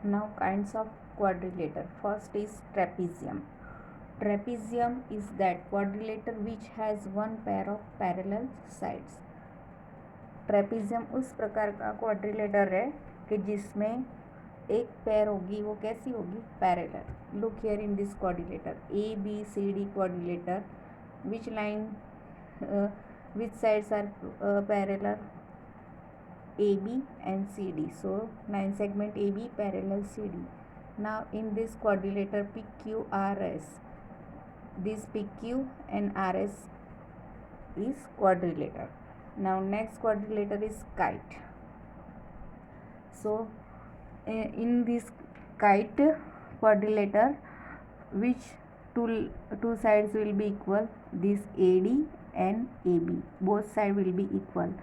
Now, kinds of quadrilateral. First is trapezium. Trapezium is that quadrilateral which has one pair of parallel sides. Trapezium उस प्रकार का quadrilateral है कि जिसमें एक पैर होगी, वो कैसी होगी, parallel. Look here in this quadrilateral, A B C D quadrilateral. Which line, which sides are parallel, AB and CD. So line segment AB parallel CD. Now in this quadrilateral PQRS, this PQ and RS is quadrilateral. Now next quadrilateral is kite. So in this kite quadrilateral, which two sides will be equal, this AD and AB, both sides will be equal,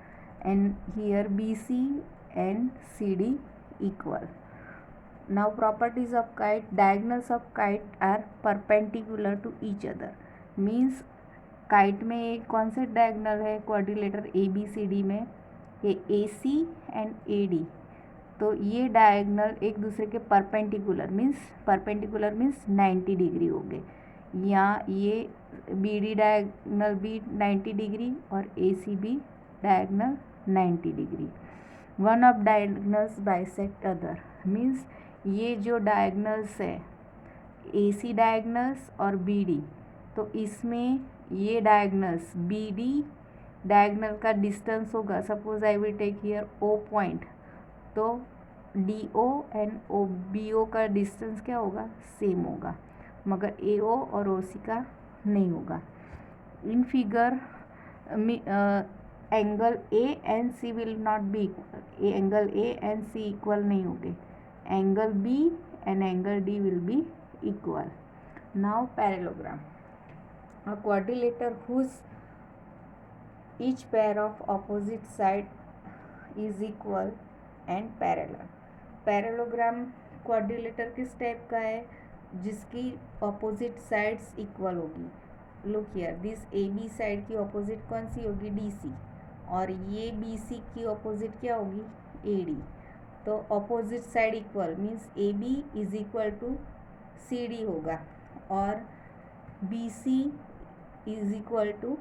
and here BC and CD equal. Now properties of kite, diagonals of kite are perpendicular to each other. Means kite में एक कौन से diagonal है quadrilateral ABCD में, ये AC and AD. तो ये diagonal एक दूसरे के परपेंडिकुलर मीन्स 90 डिग्री हो गए. यहाँ ये BD डायगनल भी 90 डिग्री और AC भी diagonal 90 degree. One of diagonals bisect other. Means ये जो डायगनल्स है AC डायगनल्स और BD, तो इसमें ये डायगनल्स BD डायगनल का डिस्टेंस होगा. Suppose I will take here O point, तो DO एंड BO का डिस्टेंस क्या होगा, सेम होगा, मगर AO और OC का नहीं होगा. In figure angle A and C will not be equal. Angle A and C equal नहीं होंगे. Angle B and angle D will be equal. Now parallelogram. A quadrilateral whose each pair of opposite side is equal and parallel. Parallelogram quadrilateral किस type का है, जिसकी opposite sides equal होगी. Look here, this AB side की opposite कौन सी होगी, DC, और ये BC की ऑपोजिट क्या होगी, AD. तो opposite side equal means AB is equal to CD होगा और BC is equal to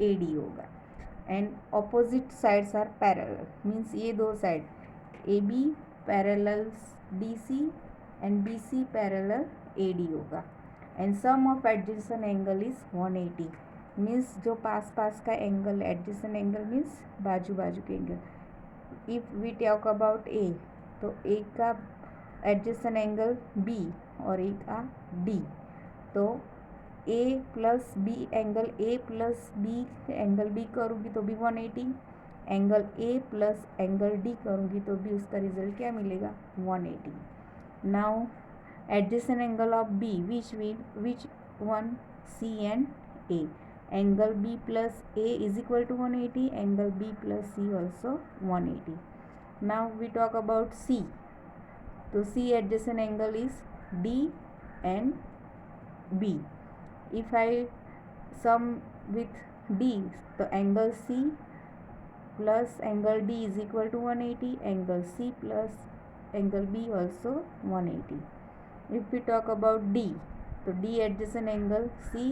AD होगा. And opposite sides are parallel means ये दो side AB parallels DC and BC parallel AD होगा. And sum of adjacent angle is 180. Means जो पास का angle, adjacent angle means बाजू के angle. If we talk about A, तो A का एडजेसेंट एंगल B और A का D. तो A plus B angle A plus B angle B करूँगी तो भी 180. Angle A plus angle D करूँगी तो भी उसका रिजल्ट क्या मिलेगा, 180. Now adjacent angle of B which one, C and A. Angle B plus A is equal to 180. Angle B plus C also 180. Now we talk about C. तो C adjacent angle is D and B. If I sum with D, तो angle C plus angle D is equal to 180. Angle C plus angle B also 180. If we talk about D, तो D adjacent angle C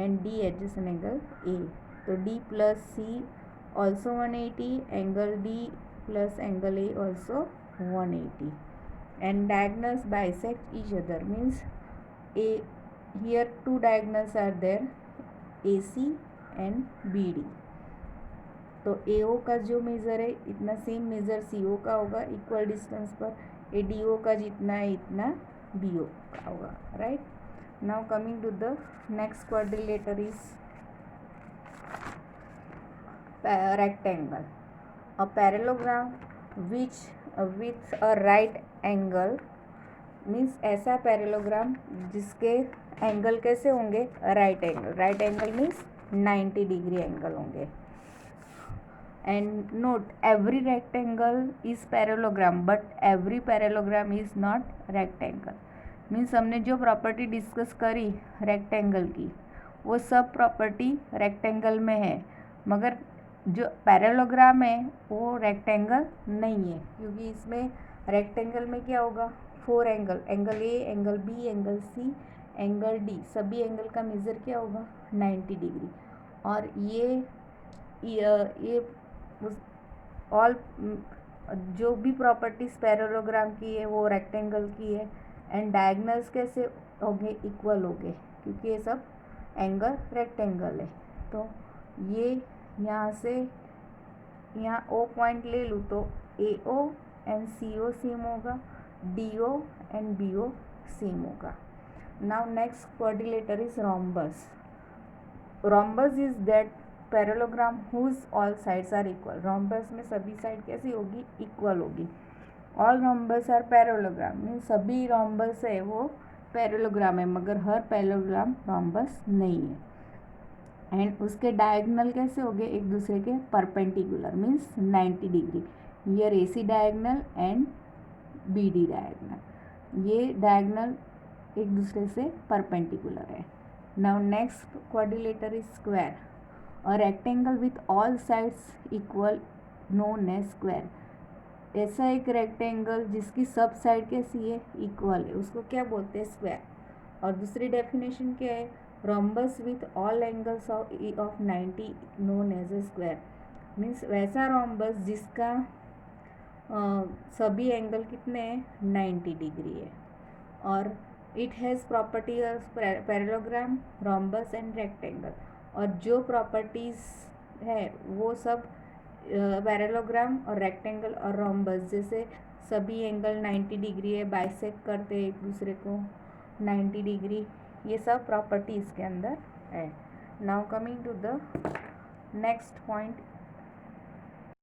and D adjacent angle A. तो D plus C also 180. Angle D plus angle A also 180. And diagonals bisect each other means A. Here two diagonals are there, AC and BD. तो AO का जो measure है इतना same measure CO का होगा equal distance पर. ADO का जितना है इतना BO का होगा. Right. Now coming to the next quadrilateral is rectangle. A parallelogram which with a right angle means ऐसा पैरेललोग्राम जिसके एंगल कैसे होंगे, right angle means 90 degree angle होंगे. And note, every rectangle is parallelogram but every parallelogram is not rectangle. Means हमने जो property discuss करी rectangle की, वो सब प्रॉपर्टी रेक्टेंगल में है, मगर जो पैरेललोग्राम है वो रेक्टेंगल नहीं है, क्योंकि इसमें रेक्टेंगल में क्या होगा, 4 angle, angle A, angle B, angle C, angle D, सभी एंगल का मेज़र क्या होगा 90 डिग्री। और ये ऑल जो भी प्रॉपर्टीज पैरेललोग्राम की है वो रेक्टेंगल की है। एंड डायगनल्स कैसे हो गए, इक्वल हो गए, क्योंकि ये सब एंगल रेक्टेंगल है। तो ये यहाँ से यहाँ ओ पॉइंट ले लूँ तो A O and C O same होगा, D O and B O same होगा। Now next quadrilateral is rhombus. Rhombus is that parallelogram whose all sides are equal. Rhombus में सभी साइड कैसी होगी, इक्वल होगी। All rhombus are parallelogram means सभी rhombus है वो पैरेललोग्राम है, मगर हर पैरेललोग्राम रोम्बस नहीं है। एंड उसके डायगनल कैसे हो गए, एक दूसरे के perpendicular means 90 degree. Here A C diagonal and B D diagonal, ये डायगनल एक दूसरे से परपेंडिकुलर है। Now next quadrilateral is square. A rectangle with all sides equal known as square. ऐसा एक रेक्टेंगल जिसकी सब साइड कैसी है, इक्वल है, उसको क्या बोलते हैं, स्क्वायर। और दूसरी डेफिनेशन क्या है, rhombus with all angles of 90 known as a square. Means वैसा रोम्बस जिसका सभी एंगल कितने हैं, 90 डिग्री है। और it has property of parallelogram, rhombus and rectangle. और जो प्रॉपर्टीज़ है वो सब पैरेललोग्राम और रेक्टेंगल और रोम्बस जैसे सभी एंगल 90 डिग्री है, बाइसेक्ट करते हैं एक दूसरे को 90 डिग्री, ये सब प्रॉपर्टी इसके अंदर है। Now coming to the next point